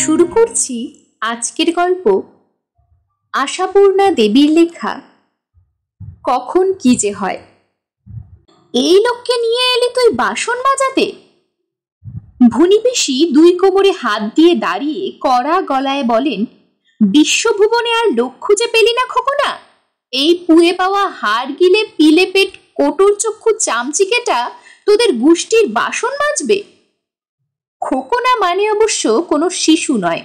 শুরু করছি আজকের গল্প আশাপূর্ণা দেবীর লেখা কখন কি যে হয়। এই লোককে নিয়ে এলি তুই বাসন মাজাতে? ভুনি পিসি দুই কোমরে হাত দিয়ে দাঁড়িয়ে কড়া গলায় বলেন, বিশ্বভুবনে আর লোক খুঁজে পেলি না খোকনা? এই পুয়ে পাওয়া হাড় গিলে পিলে পেট কোটর চক্ষু চামচিকেটা তোদের গোষ্ঠীর বাসন মাজবে? খোকনা মানে অবশ্য কোনো শিশু নয়,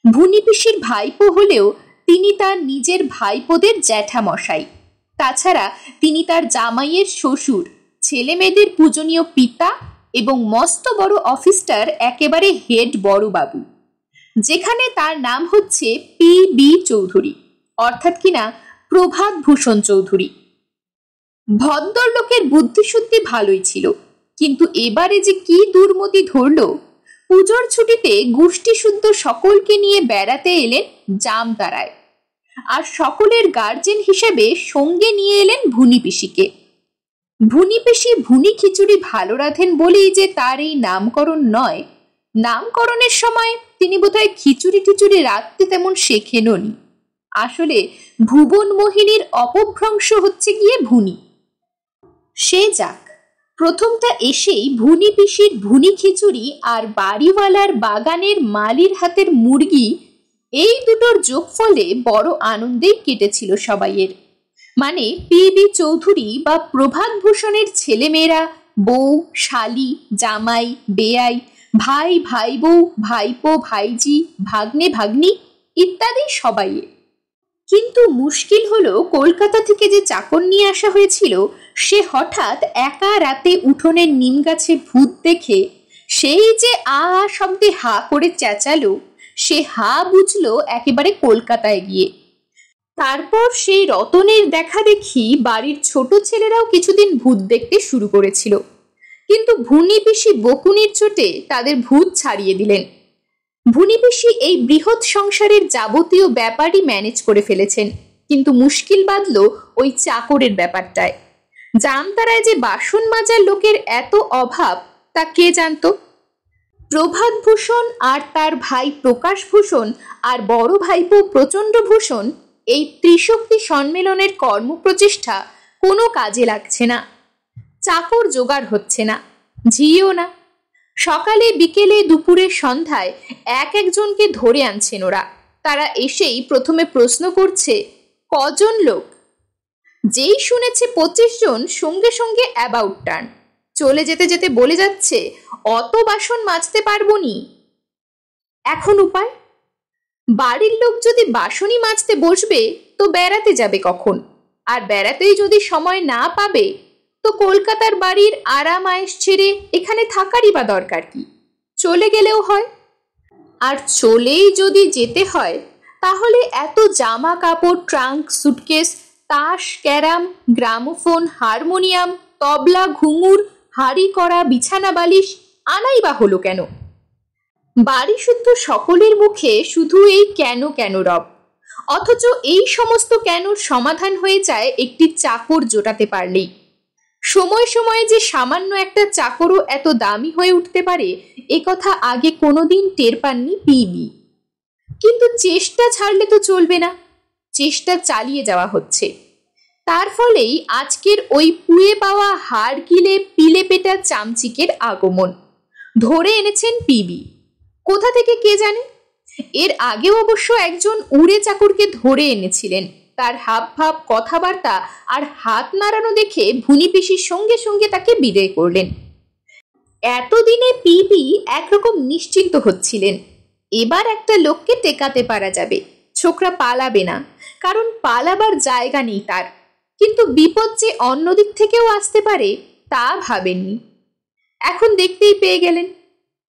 ভুনি পিসির ভাইপো হলেও তিনি তার নিজের ভাইপোদের জ্যাঠামশাই। তাছাড়া তিনি তার জামাইয়ের শ্বশুর, ছেলে মেয়েদের পূজনীয় পিতা এবং মস্ত বড় অফিসটার একেবারে হেড বড় বাবু, যেখানে তার নাম হচ্ছে পি.বি. চৌধুরী, অর্থাৎ কিনা প্রভাত ভূষণ চৌধুরী। ভদ্রলোকের বুদ্ধিশুদ্ধি ভালোই ছিল, কিন্তু এবারে যে কি দুর্মতি ধরল, পুজোর ছুটিতে গোষ্ঠী শুদ্ধ সকলকে নিয়ে বেড়াতে এলেন জামতারায়, আর সকলের গার্জেন হিসেবে সঙ্গে নিয়ে এলেন ভুনি পিসিকে। ভুনি পিসি ভুনি খিচুড়ি ভালো রাঁধেন বলেই যে তার এই নামকরণ নয়, নামকরণের সময় তিনি বোধহয় খিচুড়ি টিচুড়ি রাঁধতে তেমন শেখেনও নি। আসলে ভুবন মোহিনীর অপভ্রংশ হচ্ছে গিয়ে ভুনি। সে যাক, প্রথমটা এসেই ভুনি পিসির ভুনি খিচুড়ি আর বাড়িওয়ালার বাগানের মালির হাতের মুরগি, এই দুটোর যোগফলে বড় আনন্দেই কেটেছিল সবাইয়ের। মানে পি.বি. চৌধুরী বা প্রভাত ভূষণের ছেলেমেয়েরা, বউ, শালি, জামাই, বেয়াই, ভাই, ভাই বউ, ভাইপো, ভাইজি, ভাগ্নে, ভাগ্নি ইত্যাদি সবাইয়ের। কিন্তু মুশকিল হলো, কলকাতা থেকে যে চাকর নিয়ে আসা হয়েছিল সে হঠাৎ একা রাতে উঠোনের নিম গাছে ভূত দেখে সেই যে আ শব্দে হা করে চেঁচালো, সে হা বুঝলো একেবারে কলকাতায় গিয়ে। তারপর সেই রতনের দেখা দেখি বাড়ির ছোট ছেলেরাও কিছুদিন ভূত দেখতে শুরু করেছিল, কিন্তু ভুনি পিসি বকুনির চোটে তাদের ভূত ছাড়িয়ে দিলেন। ভুনি পিসি এই বৃহৎ সংসারের যাবতীয় ব্যাপারই ম্যানেজ করে ফেলেছেন, কিন্তু মুশকিল বাঁধল ওই চাকরের ব্যাপারটায়। জামতারায় যে বাসন মাজার লোকের এত অভাব তা কে জানতো? প্রভাত ভূষণ আর তার ভাই প্রকাশ ভূষণ আর বড় ভাইপো প্রচণ্ড ভূষণ, এই ত্রিশক্তি সম্মেলনের কর্মপ্রচেষ্টা কোনো কাজে লাগছে না। চাকর জোগাড় হচ্ছে না, ঝিও না। সকালে বিকেলে দুপুরে সন্ধ্যায় এক একজনকে ধরে আনছেন ওরা। তারা এসেই প্রথমে প্রশ্ন করছে, কজন লোক? যেই শুনেছে 25 জন, সঙ্গে সঙ্গে অ্যাবাউট টার্ন। চলে যেতে যেতে বলে যাচ্ছে, অত বাসন মাজতে পারবো নি। এখন উপায়? বাড়ির লোক যদি বাসনই মাজতে বসবে তো বেড়াতে যাবে কখন? আর বেড়াতেই যদি সময় না পাবে তো কলকাতার বাড়ির আরাম আয়েশ ছেড়ে এখানে থাকারই বা দরকার কি? চলে গেলেও হয়। আর চলেই যদি যেতে হয় তাহলে এত জামা কাপড়, ট্রাঙ্ক, সুটকেস, তাস, ক্যারাম, গ্রামোফোন, হারমোনিয়াম, তবলা, ঘুঙুর, হাড়ি করা, বিছানা বালিশ আনাই বা হলো কেন? বাড়ি শুদ্ধ সকলের মুখে শুধু এই কেন কেন রব, অথচ এই সমস্ত কেনর সমাধান হয়ে যায় একটি চাকর জোটাতে পারলেই। সময় সময়ে যে সামান্য একটা চাকরও এত দামি হয়ে উঠতে পারে এ কথা আগে কোনোদিন টের পাননি পি.বি. কিন্তু চেষ্টা ছাড়লে তো চলবে না, চেষ্টা চালিয়ে যাওয়া হচ্ছে। তার ফলেই আজকের ওই পুয়ে পাওয়া হাড় গিলে পিলে পেটা চামচিকের আগমন। ধরে এনেছেন পি.বি. কোথা থেকে কে জানে। এর আগেও অবশ্য একজন উড়ে চাকরকে ধরে এনেছিলেন। তার হাব ভাব, কথাবার্তা আর হাত নাড়ানো দেখে ভুনি পিসির সঙ্গে সঙ্গে তাকে বিদায় করলেন। এতদিনে পি.বি. একরকম নিশ্চিন্ত হচ্ছিলেন, এবার একটা লোককে টেকাতে পারা যাবে, ছোকরা পালাবে না, কারণ পালাবার জায়গা নেই তার। কিন্তু বিপদ যে অন্যদিক থেকেও আসতে পারে তা ভাবেননি। এখন দেখতেই পেয়ে গেলেন।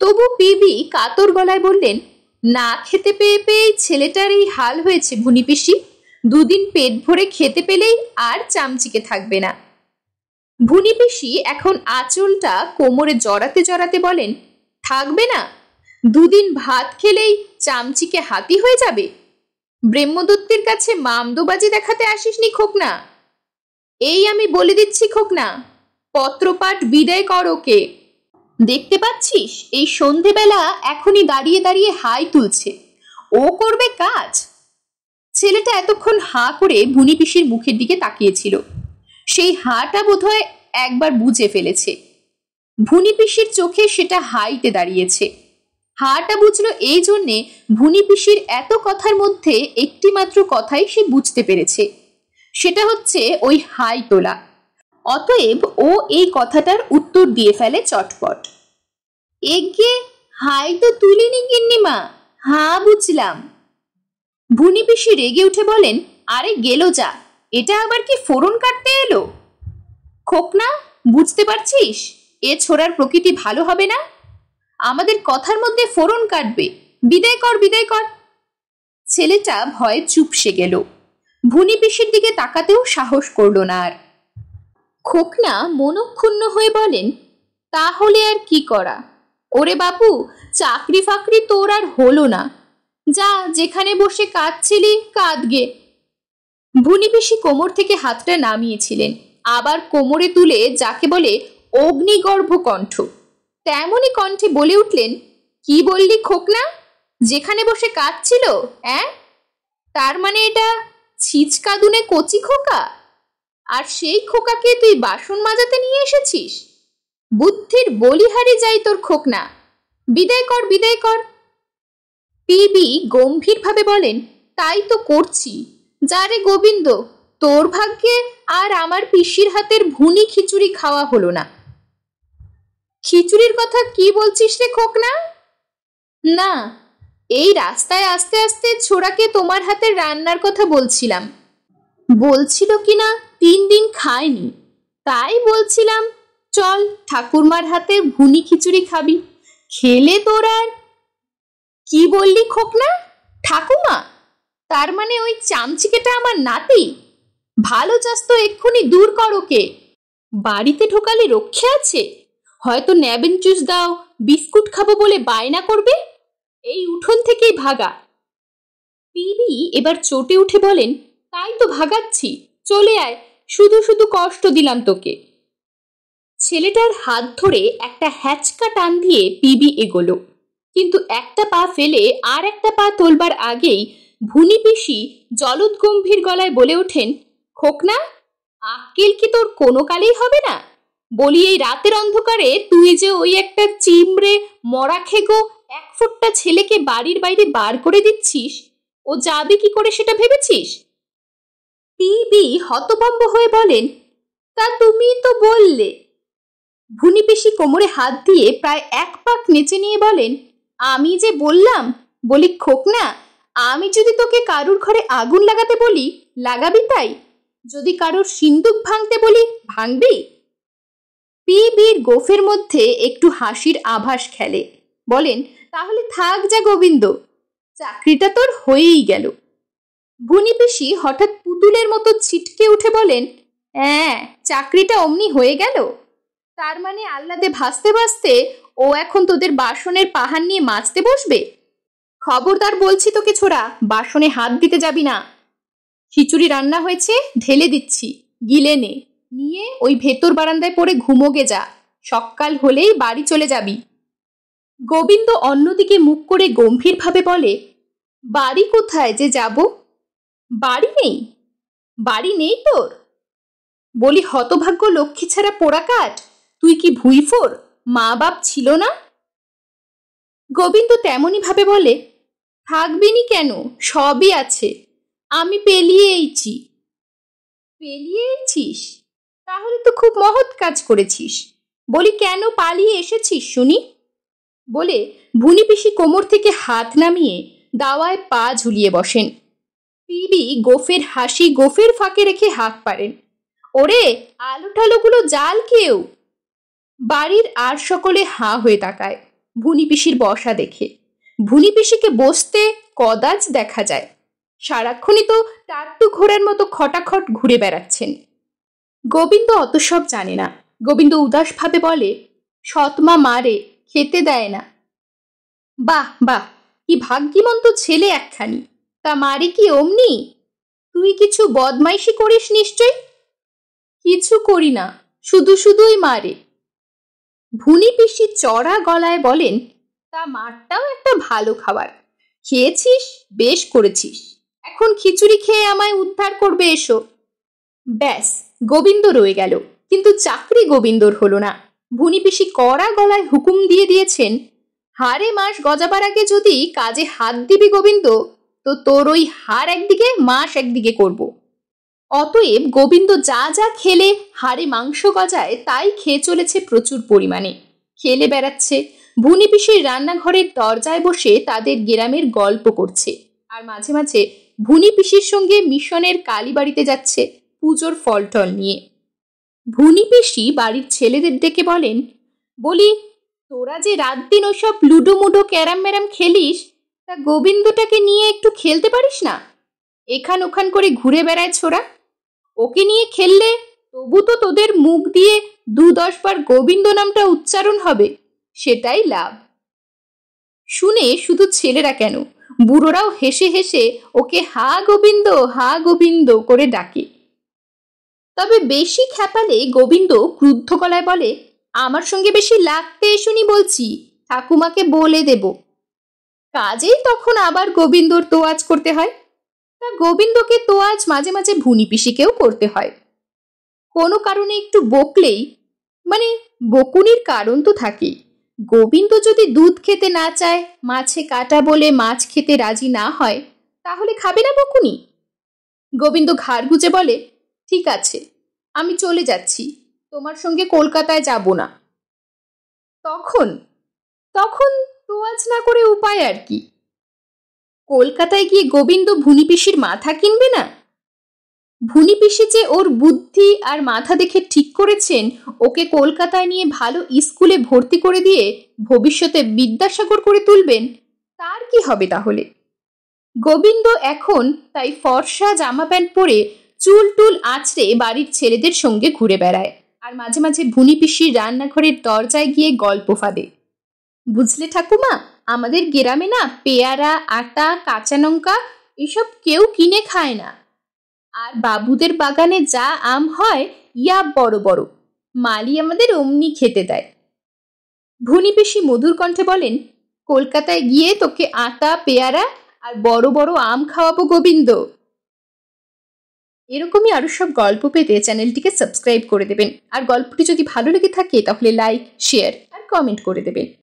তবু পি.বি. কাতর গলায় বললেন, না খেতে পেয়ে পেয়ে ছেলেটার এই হাল হয়েছে ভুনি পিসি। দুদিন পেট ভরে খেতে পেলেই আর চামচিকে থাকবে না। ভুনি পিসি এখন আঁচলটা কোমরে জড়াতে জড়াতে বলেন, থাকবে না? দুদিন ভাত খেলেই চামচিকে হাতি হয়ে যাবে? ব্রহ্মদত্তের কাছে মামদোবাজি দেখাতে আসিসনি খোকনা? এই আমি বলে দিচ্ছি খোকনা, পত্রপাঠ বিদায় কর ওকে। দেখতে পাচ্ছিস এই সন্ধেবেলা এখনই দাঁড়িয়ে দাঁড়িয়ে হাই তুলছে, ও করবে কাজ? ছেলেটা এতক্ষণ হাঁ করে ভুনি পিসির মুখের দিকে তাকিয়েছিল। সেই হাঁটা বোধহয় একবার বুঝে ফেলেছে। ভুনি পিসির চোখে সেটা হাইতে দাঁড়িয়েছে। হাঁটা বুঝলো এই জন্যে ভুনি পিসির এত কথার মধ্যে একটি মাত্র কথাই সে বুঝতে পেরেছে, সেটা হচ্ছে ওই হাই তোলা। অতএব ও এই কথাটার উত্তর দিয়ে ফেলে চটপট, এগে হাই তো তুলিনি গিন্নিমা, হ্যাঁ বুঝলাম। ভুনি পিসি রেগে উঠে বলেন, আরে গেল যা, এটা আবার কি ফোড়ন কাটতে এলো? খোকনা, বুঝতে পারছিস এ ছোড়ার প্রকৃতি ভালো হবে না, আমাদের কথার মধ্যে ফোড়ন কাটবে, বিদায় কর বিদায় কর। ছেলেটা ভয়ে চুপসে গেল, ভুনি পিসির দিকে তাকাতেও সাহস করল না আর। খোকনা মনক্ষুণ্ণ হয়ে বলেন, তাহলে আর কি করা? ওরে বাপু, চাকরি ফাকরি তোর আর হলো না, যা যেখানে বসে কাঁদছিলি কাঁদগে। ভুনি পিসি কোমর থেকে হাতটা নামিয়েছিলেন, আবার কোমরে তুলে যাকে বলে অগ্নিগর্ভ কণ্ঠ, তেমনই কণ্ঠে বলে উঠলেন, কি বললি খোকনা? যেখানে বসে কাঁদছিল? তার মানে এটা ছিচকাদুনে কচি খোকা? আর সেই খোকাকে তুই বাসন মাজাতে নিয়ে এসেছিস? বুদ্ধির বলিহারি যাই তোর খোকনা, বিদায় কর বিদায় কর। পিবি গম্ভীরভাবে বলেন, তাই তো করছি। যা রে গোবিন্দ, তোর ভাগ্যে আর আমার পিসির হাতের ভুনি খিচুড়ি খাওয়া হলো না। খিচুড়ির কথা কি বলছিস রে খোকনা? না, এই রাস্তায় আস্তে আস্তে ছোড়াকে তোমার হাতের রান্নার কথা বলছিলাম। বলছিল কিনা 3 দিন খায়নি, তাই বলছিলাম চল ঠাকুরমার হাতে ভুনি খিচুড়ি খাবি, খেলে তোর আর। কি বললি খোকনা? ঠাকুমা? তার মানে ওই চামচিকেটা আমার নাতি? ভালো চাস তো এক্ষুনি দূর কর ওকে, বাড়িতে ঢোকালে রক্ষে আছে? হয়তো ন্যাবেন জুস দাও, বিস্কুট খাবো বলে বায়না করবে, এই উঠোন থেকেই ভাগা। পিবি এবার চটে উঠে বলেন, তাই তো ভাগাচ্ছি, চলে আয়, শুধু শুধু কষ্ট দিলাম তোকে। ছেলেটার হাত ধরে একটা হ্যাচকা টান দিয়ে পিবি এগোলো, কিন্তু একটা পা ফেলে আর একটা পা তোলবার আগেই ভুনি পিসি জলদগম্ভীর গলায় বলে ওঠেন, খোকনা, আক্কেল কি তোর কোনো কালেই হবে না? বলি এই রাতের অন্ধকারে তুই যে ওই একটা চিমড়ে মরা খেগো 1 ফুটটা ছেলেকে বাড়ির বাইরে বার করে দিচ্ছিস, ও যাবে কি করে সেটা ভেবেছিস? পিবি হতভম্ব হয়ে বলেন, তা তুমি তো বললে। ভুনি পিসি কোমরে হাত দিয়ে প্রায় 1 পাক নেচে নিয়ে বলেন, আমি যে বললাম, বলি খোকনা, আমি যদি তোকে কারুর ঘরে আগুন লাগাতে বলি লাগাবি তাই, যদি কারুর সিন্দুক ভাঙতে বলি ভাঙবি? পিবির গোফের মধ্যে একটু হাসির আভাস খেলে, বলেন, তাহলে থাক যা গোবিন্দ, চাকরিটা তোর হয়েই গেল। ভুনি পিসি হঠাৎ পুতুলের মতো ছিটকে উঠে বলেন, চাকরিটা অমনি হয়ে গেল? তার মানে আহ্লাদে ভাসতে ভাসতে ও এখন তোদের বাসনের পাহাড় নিয়ে মাজতে বসবে? খবরদার বলছি তোকে ছোড়া, বাসনে হাত দিতে যাবি না। খিচুড়ি রান্না হয়েছে, ঢেলে দিচ্ছি, গিলে নে, নিয়ে ওই ভেতর বারান্দায় পড়ে ঘুমোগে যা, সকাল হলেই বাড়ি চলে যাবি। গোবিন্দ অন্যদিকে মুখ করে গম্ভীরভাবে বলে, বাড়ি কোথায় যে যাব? বাড়ি নেই? বাড়ি নেই তোর? বলি হতভাগ্য লক্ষ্মী ছাড়া পোড়া কাঠ, তুই কি ভুইফোর, মা বাপ ছিল না? গোবিন্দ তেমনি ভাবে বলে, থাকবিনি কেন, সবই আছে, আমি পেলিয়ে এইছি। পেলিয়ে এইছিস? তাহলে তো খুব মহৎ কাজ করেছিস। বলি কেন পালিয়ে এসেছিস শুনি? বলে ভুনি পিসি কোমর থেকে হাত নামিয়ে দাওয়ায় পা ঝুলিয়ে বসেন। পিবি গোফের হাসি গোফের ফাঁকে রেখে হাঁক পারেন, ওরে আলো ঠালোগুলো জাল কেউ। বাড়ির আর সকলে হাঁ হয়ে তাকায় ভুনি পিসির বসা দেখে। ভুনি পিসিকে বসতে কদাচ দেখা যায়, সারাক্ষণই তো টাট্টু ঘোড়ার মতো খটাখট ঘুরে বেড়াচ্ছেন। গোবিন্দ অত সব জানে না। গোবিন্দ উদাসভাবে বলে, সৎমা মারে, খেতে দেয় না। বাহ বাহ, কি ভাগ্যিমন্ত ছেলে একখানি, তা মারে কি অমনি? তুই কিছু বদমাইশি করিস নিশ্চয়? কিছু করি না, শুধু শুধুই মারে। ভুনি পিসি চড়া গলায় বলেন, তা মারটাও একটা ভালো খাবার। খেয়েছিস, বেশ করেছিস। এখন খিচুড়ি খেয়ে আমায় উদ্ধার করবে এসো। ব্যাস, গোবিন্দ রয়ে গেল, কিন্তু চাকরি গোবিন্দর হলো না। ভুনি পিসি কড়া গলায় হুকুম দিয়ে দিয়েছেন, হাড়ে মাস গজাবার আগে যদি কাজে হাত দিবি গোবিন্দ, তো তোর ওই হাড় একদিকে মাস একদিকে করব। অতএব গোবিন্দ যা যা খেলে হাড়ে মাংস গজায় তাই খেয়ে চলেছে প্রচুর পরিমাণে। খেলে বেড়াচ্ছে, ভুনি পিসির রান্নাঘরের দরজায় বসে তাদের গ্রামের গল্প করছে, আর মাঝে মাঝে ভুনি পিসির সঙ্গে মিশনের কালীবাড়িতে যাচ্ছে পুজোর ফল টল নিয়ে। ভুনি পিসি বাড়ির ছেলেদের ডেকে বলেন, বলি, তোরা যে রাত দিন ওসব লুডো মুডো ক্যারাম ম্যারাম খেলিস, তা গোবিন্দটাকে নিয়ে একটু খেলতে পারিস না? এখান ওখান করে ঘুরে বেড়ায় ছোড়া। ওকে নিয়ে খেললে তবু তো তোদের মুখ দিয়ে 2-10 বার গোবিন্দ নামটা উচ্চারণ হবে, সেটাই লাভ। শুনে শুধু ছেলেরা কেন, বুড়োরাও হেসে হেসে ওকে হা গোবিন্দ করে ডাকে। তবে বেশি খ্যাপালে গোবিন্দ ক্রুদ্ধ গলায় বলে, আমার সঙ্গে বেশি লাগতে এসুনি বলছি, ঠাকুমাকে বলে দেব। কাজেই তখন আবার গোবিন্দর তোয়াজ করতে হয়। তা গোবিন্দকে তোয়াজ মাঝে মাঝে ভুনি পিসিকেও করতে হয়। কোনো কারণে একটু বকলেই, মানে বকুনির কারণ তো থাকেই। গোবিন্দ যদি দুধ খেতে না চায়, মাছে কাটা বলে মাছ খেতে রাজি না হয়, তাহলে খাবে না বকুনি? গোবিন্দ ঘাড় গুজে বলে, ঠিক আছে, আমি চলে যাচ্ছি, তোমার সঙ্গে কলকাতায় যাব না। তখন তখন তোয়াজ না করে উপায় আর কি? কলকাতায় গিয়ে গোবিন্দ ভুনি পিসির মাথা কিনবে না? ভুনি পিসি যে ওর বুদ্ধি আর মাথা দেখে ঠিক করেছেন ওকে কলকাতায় নিয়ে ভালো স্কুলে ভর্তি করে দিয়ে ভবিষ্যতে বিদ্যাসাগর করে তুলবেন, তার কি হবে তাহলে? গোবিন্দ এখন তাই ফর্সা জামা প্যান্ট পরে চুল টুল আঁচড়ে বাড়ির ছেলেদের সঙ্গে ঘুরে বেড়ায়, আর মাঝে মাঝে ভুনি পিসির রান্নাঘরের দরজায় গিয়ে গল্প ফাঁদে। বুঝলে ঠাকুমা, আমাদের গ্রামে না পেয়ারা, আটা, কাঁচা লঙ্কা এসব কেউ কিনে খায় না। আর বাবুদের বাগানে যা আম হয়, ইয়া বড় বড়, মালি আমাদের অমনি খেতে দেয়। ভুনি পিসি মধুর কণ্ঠে বলেন, কলকাতায় গিয়ে তোকে আটা, পেয়ারা আর বড় বড় আম খাওয়াবো গোবিন্দ। এরকমই আরো সব গল্প পেতে চ্যানেলটিকে সাবস্ক্রাইব করে দেবেন, আর গল্পটি যদি ভালো লেগে থাকে তাহলে লাইক, শেয়ার আর কমেন্ট করে দেবেন।